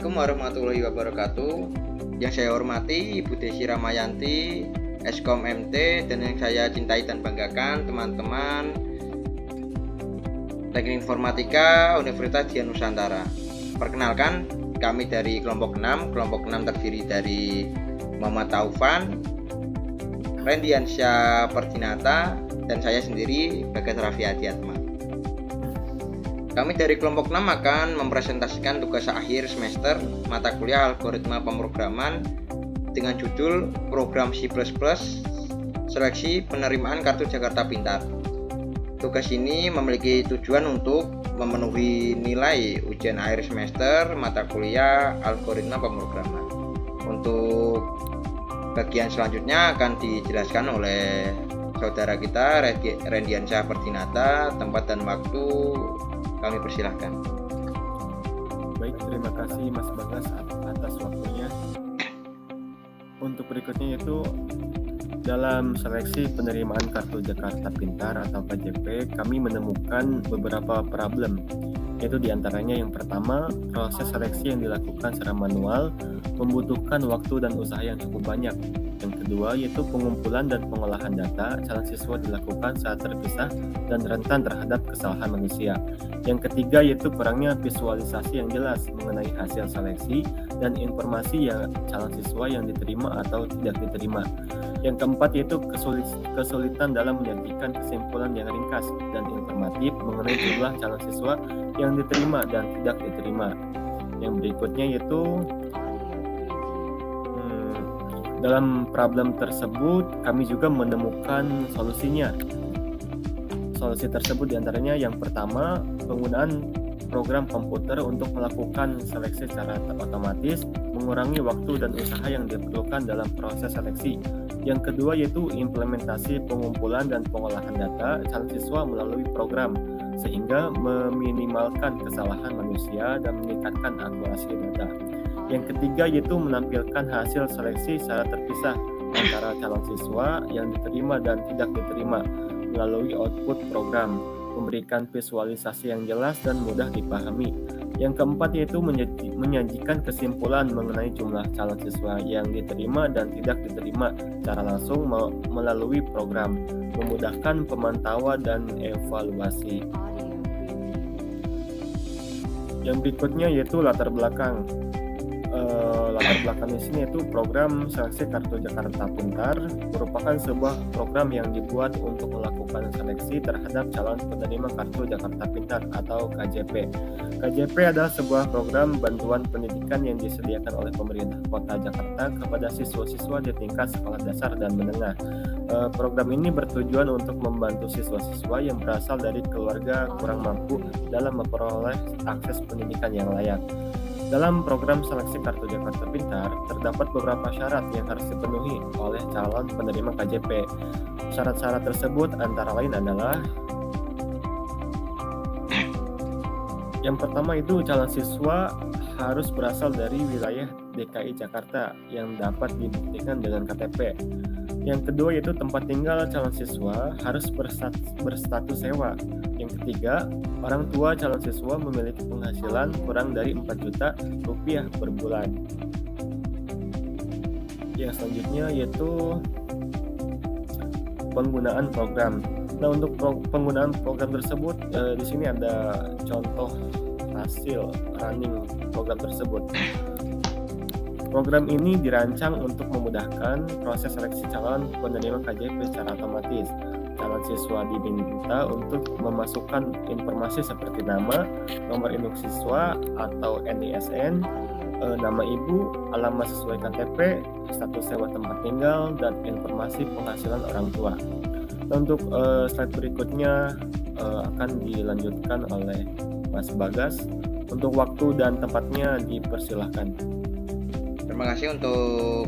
Assalamualaikum warahmatullahi wabarakatuh. Yang saya hormati Ibu Desi Ramayanti, Eskom MT, dan yang saya cintai dan banggakan teman-teman Teknik Informatika Universitas Dian Nusantara. Perkenalkan, kami dari kelompok 6. Kelompok 6 terdiri dari Muhammad Taufan, Rendiansyah Perdinata, dan saya sendiri Bagas Raffi Adiatma. Kami dari kelompok 6 akan mempresentasikan tugas akhir semester mata kuliah algoritma pemrograman dengan judul Program C++ Seleksi Penerimaan Kartu Jakarta Pintar. Tugas ini memiliki tujuan untuk memenuhi nilai ujian akhir semester mata kuliah algoritma pemrograman. Untuk bagian selanjutnya akan dijelaskan oleh saudara kita Rendiansyah Perdinata. Tempat dan waktu kami persilahkan. Baik, terima kasih Mas Bagas atas waktunya. Untuk berikutnya yaitu dalam seleksi penerimaan kartu Jakarta Pintar atau KJP, kami menemukan beberapa problem, yaitu diantaranya yang pertama, proses seleksi yang dilakukan secara manual membutuhkan waktu dan usaha yang cukup banyak. Yang kedua yaitu pengumpulan dan pengolahan data calon siswa dilakukan saat terpisah dan rentan terhadap kesalahan manusia. Yang ketiga yaitu kurangnya visualisasi yang jelas mengenai hasil seleksi dan informasi yang calon siswa yang diterima atau tidak diterima. Yang keempat yaitu kesulitan dalam menyajikan kesimpulan yang ringkas dan informatif mengenai jumlah calon siswa yang diterima dan tidak diterima. Yang berikutnya yaitu dalam problem tersebut kami juga menemukan solusinya. Solusi tersebut diantaranya yang pertama penggunaan program komputer untuk melakukan seleksi secara otomatis, mengurangi waktu dan usaha yang diperlukan dalam proses seleksi. Yang kedua yaitu implementasi pengumpulan dan pengolahan data calon siswa melalui program sehingga meminimalkan kesalahan manusia dan meningkatkan akurasi data. Yang ketiga yaitu menampilkan hasil seleksi secara terpisah antara calon siswa yang diterima dan tidak diterima melalui output program, memberikan visualisasi yang jelas dan mudah dipahami. Yang keempat yaitu menyajikan kesimpulan mengenai jumlah calon siswa yang diterima dan tidak diterima secara langsung melalui program, memudahkan pemantauan dan evaluasi. Yang berikutnya yaitu latar belakang. Latar belakang di sini yaitu program seleksi kartu Jakarta Pintar merupakan sebuah program yang dibuat untuk melakukan seleksi terhadap calon penerima kartu Jakarta Pintar atau KJP. KJP adalah sebuah program bantuan pendidikan yang disediakan oleh pemerintah Kota Jakarta kepada siswa-siswa di tingkat sekolah dasar dan menengah. Program ini bertujuan untuk membantu siswa-siswa yang berasal dari keluarga kurang mampu dalam memperoleh akses pendidikan yang layak. Dalam program seleksi kartu Jakarta Pintar, terdapat beberapa syarat yang harus dipenuhi oleh calon penerima KJP. Syarat-syarat tersebut antara lain adalah yang pertama itu calon siswa harus berasal dari wilayah DKI Jakarta yang dapat dibuktikan dengan KTP. Yang kedua yaitu tempat tinggal calon siswa harus berstatus sewa. Yang ketiga, orang tua calon siswa memiliki penghasilan kurang dari 4 juta rupiah per bulan. Yang selanjutnya yaitu penggunaan program. Nah, untuk penggunaan program tersebut di sini ada contoh hasil running program tersebut. Program ini dirancang untuk memudahkan proses seleksi calon penerima KJP secara otomatis. Calon siswa diminta untuk memasukkan informasi seperti nama, nomor induk siswa atau NISN, nama ibu, alamat sesuai KTP, status sewa tempat tinggal, dan informasi penghasilan orang tua. Nah, untuk slide berikutnya akan dilanjutkan oleh Mas Bagas. Untuk waktu dan tempatnya dipersilahkan. Terima kasih untuk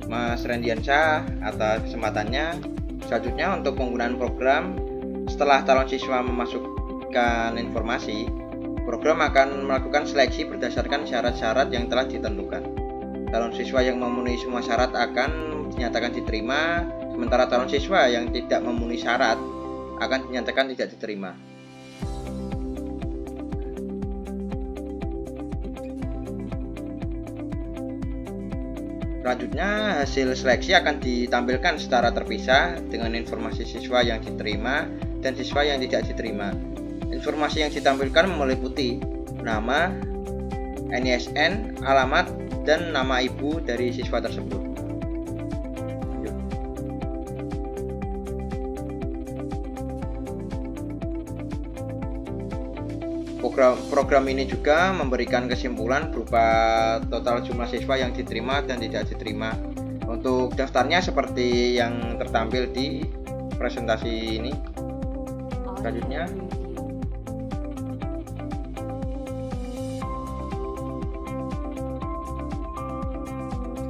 Mas Rendiansyah atas kesempatannya. Selanjutnya untuk penggunaan program, setelah calon siswa memasukkan informasi, program akan melakukan seleksi berdasarkan syarat-syarat yang telah ditentukan. Calon siswa yang memenuhi semua syarat akan dinyatakan diterima, sementara calon siswa yang tidak memenuhi syarat akan dinyatakan tidak diterima. Selanjutnya, hasil seleksi akan ditampilkan secara terpisah dengan informasi siswa yang diterima dan siswa yang tidak diterima. Informasi yang ditampilkan meliputi nama, NISN, alamat, dan nama ibu dari siswa tersebut. Program ini juga memberikan kesimpulan berupa total jumlah siswa yang diterima dan tidak diterima. Untuk daftarnya seperti yang tertampil di presentasi ini. Selanjutnya,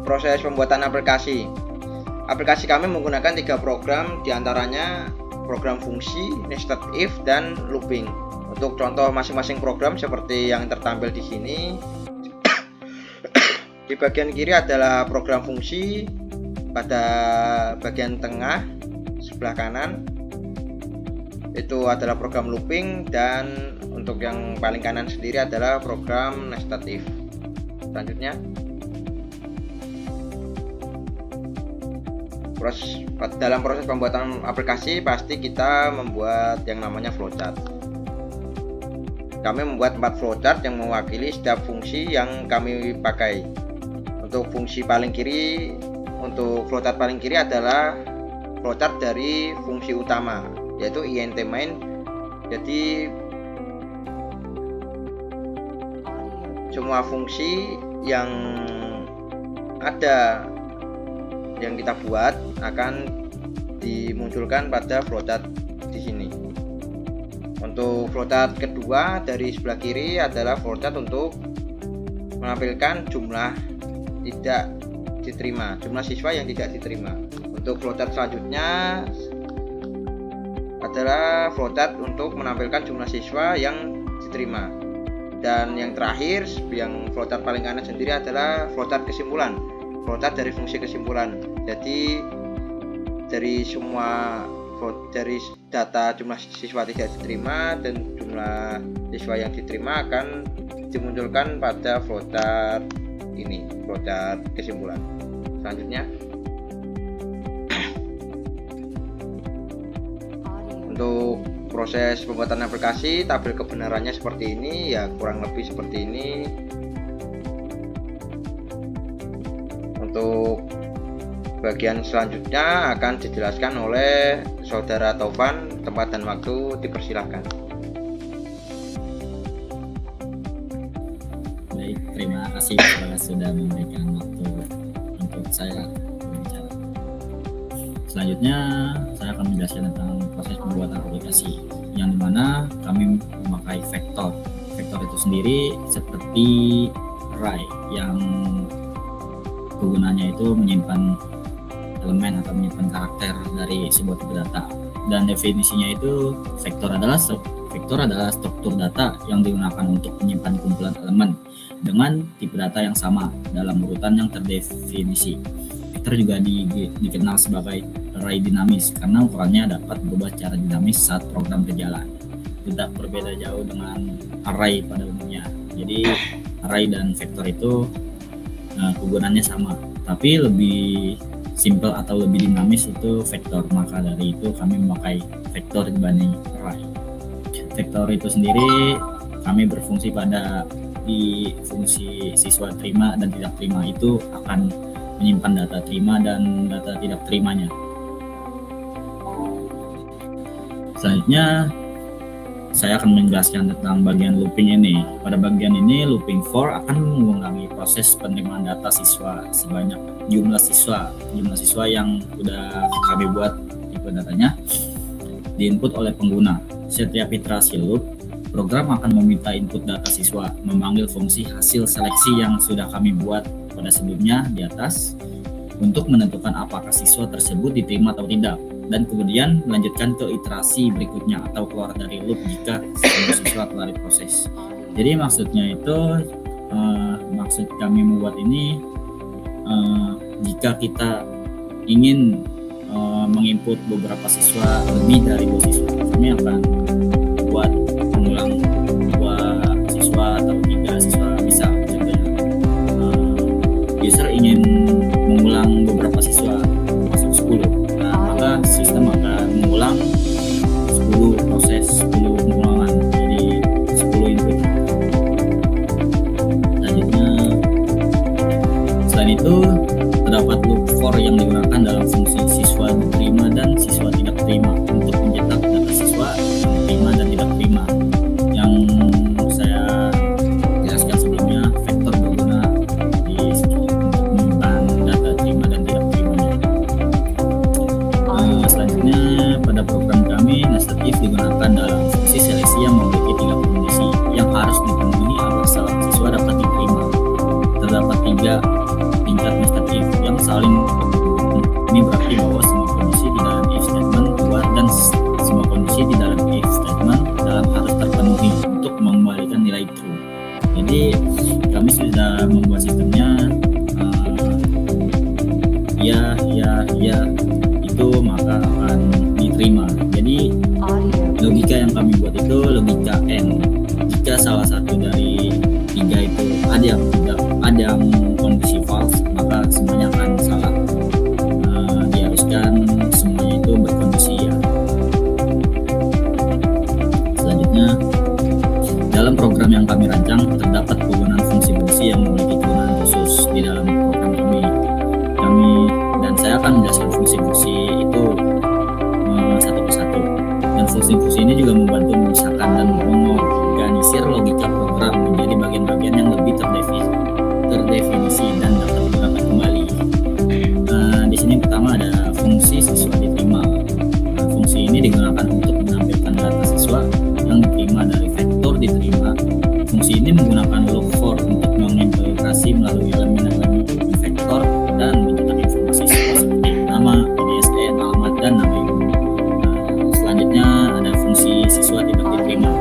proses pembuatan aplikasi. Aplikasi kami menggunakan 3 program, diantaranya program fungsi, nested if, dan looping. Untuk contoh masing-masing program seperti yang tertampil di sini. Di bagian kiri adalah program fungsi, pada bagian tengah sebelah kanan itu adalah program looping, dan untuk yang paling kanan sendiri adalah program nested if. Selanjutnya, dalam proses pembuatan aplikasi pasti kita membuat yang namanya flowchart. Kami membuat 4 flowchart yang mewakili setiap fungsi yang kami pakai. Untuk fungsi paling kiri, untuk flowchart paling kiri adalah flowchart dari fungsi utama, yaitu int main. Jadi semua fungsi yang ada yang kita buat akan dimunculkan pada flowchart di sini. Untuk flowchart kedua dari sebelah kiri adalah flowchart untuk menampilkan jumlah tidak diterima, jumlah siswa yang tidak diterima. Untuk flowchart selanjutnya adalah flowchart untuk menampilkan jumlah siswa yang diterima. Dan yang terakhir, yang flowchart paling kanan sendiri adalah flowchart kesimpulan, flowchart dari fungsi kesimpulan. Jadi dari data jumlah siswa tidak diterima dan jumlah siswa yang diterima akan dimunculkan pada flowchart ini, flowchart kesimpulan. Selanjutnya, untuk proses pembuatan aplikasi, tabel kebenarannya seperti ini, ya kurang lebih seperti ini. Untuk bagian selanjutnya akan dijelaskan oleh Saudara Taufan. Tempat dan waktu dipersilahkan. Baik, terima kasih sudah memberikan waktu untuk saya berbicara. Selanjutnya saya akan menjelaskan tentang proses pembuatan aplikasi, yang dimana kami memakai vektor. Vektor itu sendiri seperti array yang kegunaannya itu menyimpan elemen atau menyimpan karakter dari sebuah tipe data. Dan definisinya itu vektor adalah struktur data yang digunakan untuk menyimpan kumpulan elemen dengan tipe data yang sama dalam urutan yang terdefinisi. Vektor juga dikenal sebagai array dinamis karena ukurannya dapat berubah secara dinamis saat program berjalan. Tidak berbeda jauh dengan array pada umumnya. Jadi array dan vektor itu kegunaannya sama, tapi lebih simple atau lebih dinamis itu vektor. Maka dari itu kami memakai vektor dibanding array. Vektor itu sendiri kami berfungsi pada di fungsi siswa terima dan tidak terima, itu akan menyimpan data terima dan data tidak terimanya. Selanjutnya saya akan menjelaskan tentang bagian looping ini. Pada bagian ini, looping for akan mengulangi proses penerimaan data siswa sebanyak jumlah siswa yang sudah kami buat tipe datanya diinput oleh pengguna. Setiap iterasi loop, program akan meminta input data siswa, memanggil fungsi hasil seleksi yang sudah kami buat pada sebelumnya di atas untuk menentukan apakah siswa tersebut diterima atau tidak, dan kemudian melanjutkan ke iterasi berikutnya atau keluar dari loop jika semua siswa telah diproses. Jadi maksudnya itu, maksud kami membuat ini, jika kita ingin menginput beberapa siswa, lebih dari 2 siswa, kami akan buat mengulang 2 siswa atau 3 siswa. Bisa contohnya user ingin siswa masuk 10. Nah, maka sistem akan mengulang 10 proses, 10 pengulangan, jadi 10 input. Selanjutnya, selain itu terdapat loop for yang digunakan dalam fungsi siswa diterima dan siswa tidak terima untuk mencetak data siswa yang terima dan tidak terima. Yang saya jelaskan sebelumnya, vektor berguna untuk menyimpan data terima dan tidak terimanya. Selanjutnya, pada program kami, nested if digunakan dalam fungsi seleksi yang memiliki 3 kondisi yang harus dipenuhi agar salah siswa dapat diterima. Terdapat 3 tingkat nested if yang saling. Ini berarti bahwa semua kondisi di dalam if statement kuat dan semua kondisi di dalam if statement harus terpenuhi untuk mengembalikan nilai true. Jadi kami sudah membuat sistemnya ya itu maka akan diterima. Jadi logika yang kami buat itu logika N. Jika salah satu dari 3 itu ada yang kondisi false, maka semuanya akan salah. Diharuskan semuanya itu berkondisi ya. Selanjutnya, dalam program yang kami rancang terdapat penggunaan fungsi-fungsi yang memiliki kegunaan khusus di dalam program kami dan saya akan menjelaskan fungsi-fungsi itu satu persatu. Dan fungsi-fungsi ini juga membantu memisahkan dan mengorganisir logika program menjadi bagian-bagian yang lebih terdefinisi dan dapat digunakan kembali. Di sini pertama ada fungsi siswa diterima. Fungsi ini digunakan untuk menampilkan data siswa yang diterima dari vektor diterima. Fungsi ini menggunakan loop for untuk mengintegrasi melalui elemen-elemen vektor dan mencetak informasi siswa seperti nama, ISBN, alamat, dan nama ibu. Selanjutnya ada fungsi siswa tidak diterima.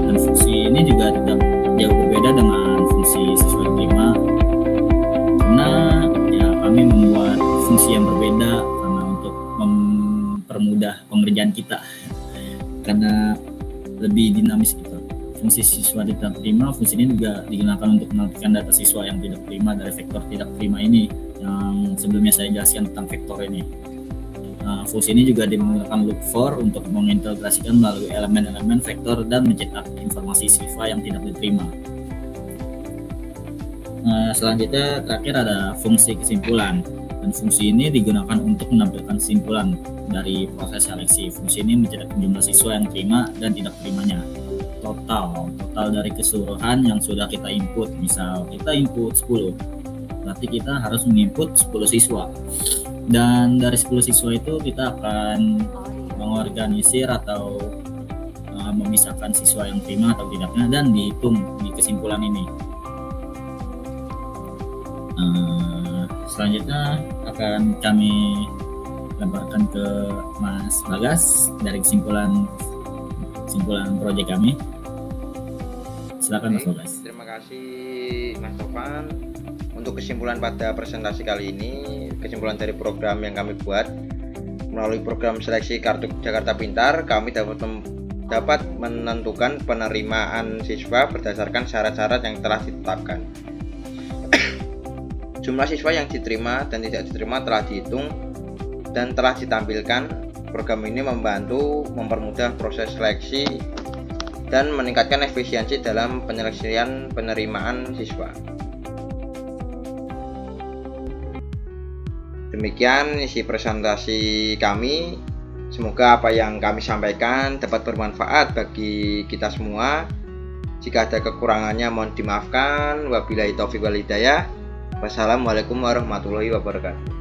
Dan fungsi ini juga tidak jauh berbeda dengan fungsi siswa diterima karena ya kami membuat fungsi yang berbeda karena untuk mempermudah pengerjaan kita karena lebih dinamis gitu. Fungsi siswa tidak terima, fungsi ini juga digunakan untuk menampilkan data siswa yang tidak terima dari vektor tidak terima ini yang sebelumnya saya jelaskan tentang vektor ini. Fungsi ini juga menggunakan loop for untuk mengintegrasikan melalui elemen-elemen vektor dan mencetak informasi siswa yang tidak diterima. Selanjutnya terakhir ada fungsi kesimpulan. Dan fungsi ini digunakan untuk menampilkan kesimpulan dari proses seleksi. Fungsi ini mencetak jumlah siswa yang terima dan tidak terimanya. Total dari keseluruhan yang sudah kita input. Misal kita input 10, berarti kita harus menginput 10 siswa. Dan dari 10 siswa itu kita akan mengorganisir atau memisahkan siswa yang terima atau tidaknya dan dihitung di kesimpulan ini. Selanjutnya akan kami lemparkan ke Mas Bagas dari kesimpulan proyek kami. Silakan Mas Bagas. Terima kasih Mas Tovan. Untuk kesimpulan pada presentasi kali ini, kesimpulan dari program yang kami buat melalui program seleksi Kartu Jakarta Pintar, kami dapat menentukan penerimaan siswa berdasarkan syarat-syarat yang telah ditetapkan. Jumlah siswa yang diterima dan tidak diterima telah dihitung dan telah ditampilkan. Program ini membantu mempermudah proses seleksi dan meningkatkan efisiensi dalam penyeleksian penerimaan siswa. Demikian isi presentasi kami. Semoga apa yang kami sampaikan dapat bermanfaat bagi kita semua. Jika ada kekurangannya mohon dimaafkan. Wabillahi taufiq wal hidayah. Wassalamualaikum warahmatullahi wabarakatuh.